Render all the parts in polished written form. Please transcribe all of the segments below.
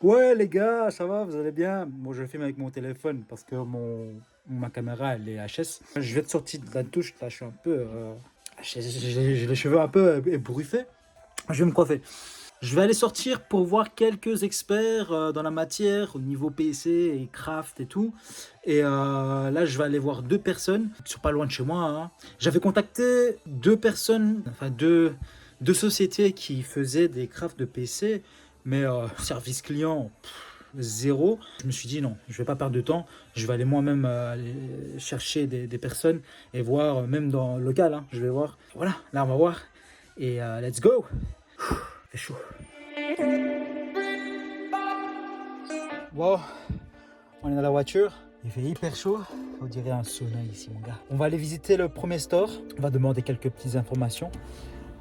Ouais les gars, ça va, vous allez bien? Moi je filme avec mon téléphone parce que ma caméra elle est HS. Je viens de sortir de la douche, là je suis un peu... j'ai les cheveux un peu ébouriffés. Je vais me coiffer. Je vais aller sortir pour voir quelques experts dans la matière au niveau PC et craft et tout. Et là je vais aller voir deux personnes qui sont pas loin de chez moi, hein. J'avais contacté deux personnes, enfin deux sociétés qui faisaient des crafts de PC, mais service client zéro. Je me suis dit non, je vais pas perdre de temps. Je vais aller moi-même aller chercher des personnes et voir, même dans le local, hein, je vais voir. Voilà, là on va voir. Et let's go. C'est chaud. Bon, on est dans la voiture. Il fait hyper chaud. On dirait un sauna ici, mon gars. On va aller visiter le premier store. On va demander quelques petites informations.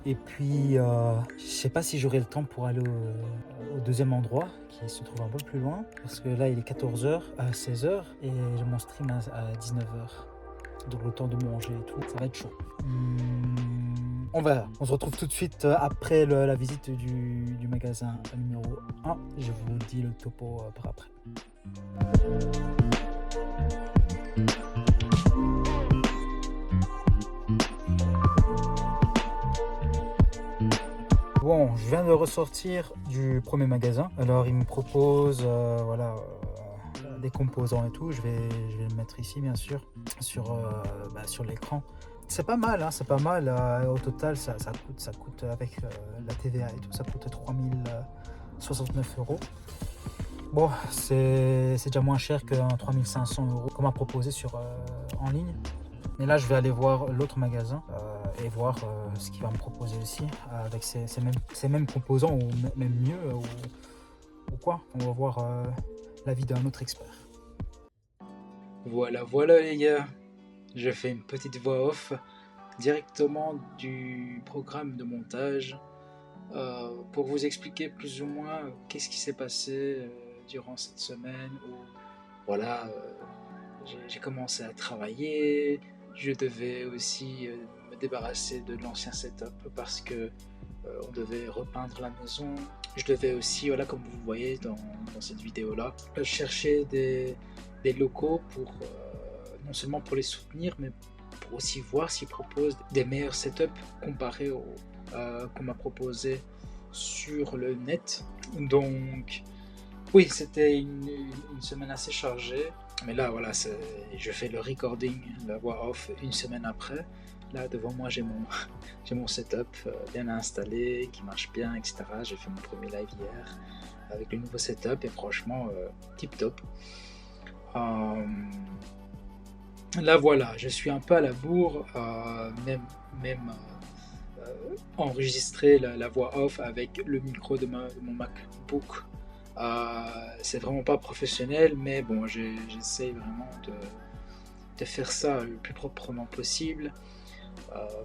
Et puis, je sais pas si j'aurai le temps pour aller au deuxième endroit, qui se trouve un peu plus loin. Parce que là, il est 14h, à 16h, et j'ai mon stream à 19h. Donc le temps de manger et tout, ça va être chaud. On verra. On se retrouve tout de suite après la visite du magasin numéro 1. Je vous dis le topo par après. Bon, je viens de ressortir du premier magasin. Alors, il me propose voilà, des composants et tout. Je vais le mettre ici, bien sûr, sur l'écran. C'est pas mal, hein, c'est pas mal. Au total, ça coûte avec la TVA et tout, ça coûte 3069 €. Bon, c'est déjà moins cher que 3500 € qu'on m'a proposé en ligne. Mais là, je vais aller voir l'autre magasin et voir ce qu'il va me proposer aussi avec ces mêmes composants ou même mieux ou quoi. On va voir l'avis d'un autre expert. Voilà, voilà les gars. Je fais une petite voix off directement du programme de montage pour vous expliquer plus ou moins qu'est-ce qui s'est passé durant cette semaine où voilà, j'ai commencé à travailler. Je devais aussi me débarrasser de l'ancien setup parce que on devait repeindre la maison. Je devais aussi, voilà, comme vous voyez dans cette vidéo-là, chercher des locaux pour non seulement pour les soutenir, mais pour aussi voir s'ils proposent des meilleurs setups comparés aux qu'on m'a proposé sur le net. Donc, oui, c'était une semaine assez chargée. Mais là, voilà, je fais le recording, la voix off une semaine après. Là, devant moi, j'ai j'ai mon setup bien installé, qui marche bien, etc. J'ai fait mon premier live hier avec le nouveau setup et franchement, tip top. Euh, Là, voilà, je suis un peu à la bourre, même enregistrer la voix off avec le micro de mon MacBook. C'est vraiment pas professionnel, mais bon, j'essaie vraiment de faire ça le plus proprement possible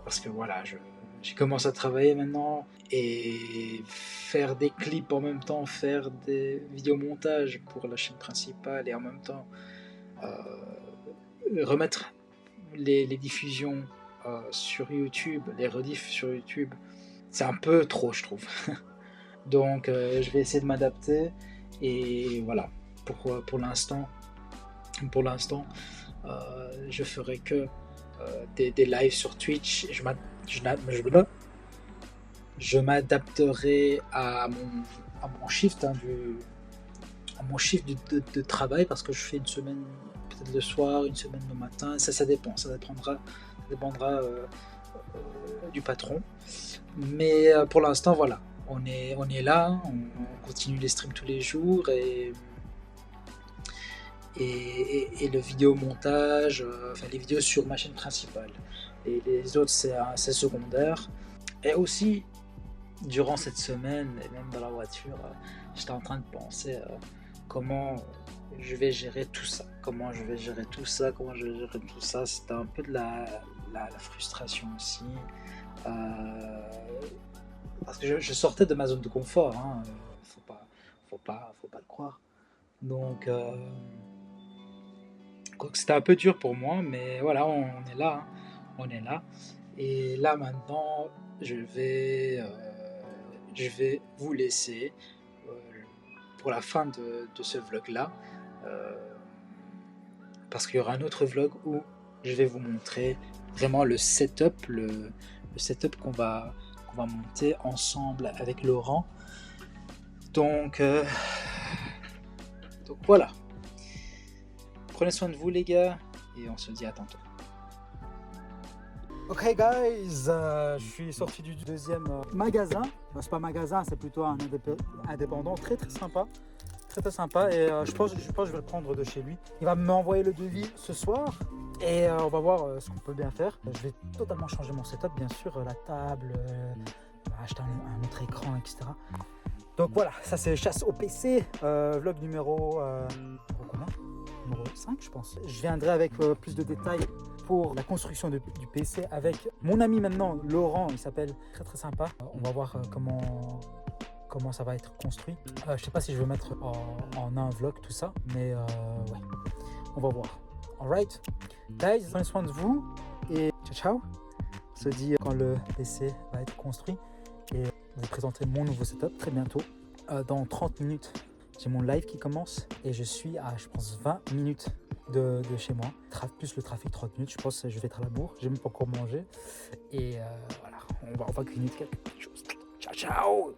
parce que voilà, j'ai commencé à travailler maintenant et faire des clips en même temps, faire des vidéomontages pour la chaîne principale et en même temps euh, remettre les diffusions sur YouTube, les rediffs sur YouTube, c'est un peu trop, je trouve. Donc, je vais essayer de m'adapter et voilà. Pour l'instant, je ferai que des lives sur Twitch. Je m'adapterai à mon shift, hein, à mon shift de travail parce que je fais une semaine peut-être le soir, une semaine le matin. Ça dépend. Ça dépendra du patron. Mais pour l'instant, voilà. On est là, on continue les streams tous les jours et le vidéo montage, enfin les vidéos sur ma chaîne principale. Et les autres, c'est secondaire. Et aussi, durant cette semaine, et même dans la voiture, j'étais en train de penser comment je vais gérer tout ça. Comment je vais gérer tout ça, comment je vais gérer tout ça. C'était un peu de la frustration aussi. Euh, Parce que je sortais de ma zone de confort, hein. Faut pas le croire. Donc, c'était un peu dur pour moi, mais voilà, on est là, hein. On est là. Et là maintenant, je vais vous laisser. Euh, pour la fin de ce vlog-là. Parce qu'il y aura un autre vlog où je vais vous montrer vraiment le setup, le setup qu'on va monter ensemble avec Laurent. Donc voilà. Prenez soin de vous les gars et on se dit à tantôt. Ok guys, je suis sorti du deuxième magasin. C'est pas magasin, c'est plutôt un indépendant, très sympa. Très sympa et je pense que je vais le prendre de chez lui. Il va m'envoyer le devis ce soir et on va voir ce qu'on peut bien faire. Je vais totalement changer mon setup, bien sûr, la table, acheter un autre écran, etc. Donc voilà, ça c'est chasse au PC, vlog numéro combien ? Numéro 5 je pense. Je viendrai avec plus de détails pour la construction du PC avec mon ami maintenant, Laurent, il s'appelle, très sympa. On va voir comment ça va être construit. Je sais pas si je vais mettre en un vlog tout ça, mais ouais, on va voir. Alright, guys, prenez soin de vous et ciao. On se dit quand le PC va être construit et vous présenterez mon nouveau setup très bientôt. Dans 30 minutes, j'ai mon live qui commence et je suis à, je pense, 20 minutes de chez moi. Plus le trafic, 30 minutes, je pense que je vais être à la bourre. J'ai même pas encore mangé. Et voilà, on va grignoter quelque chose. Ciao.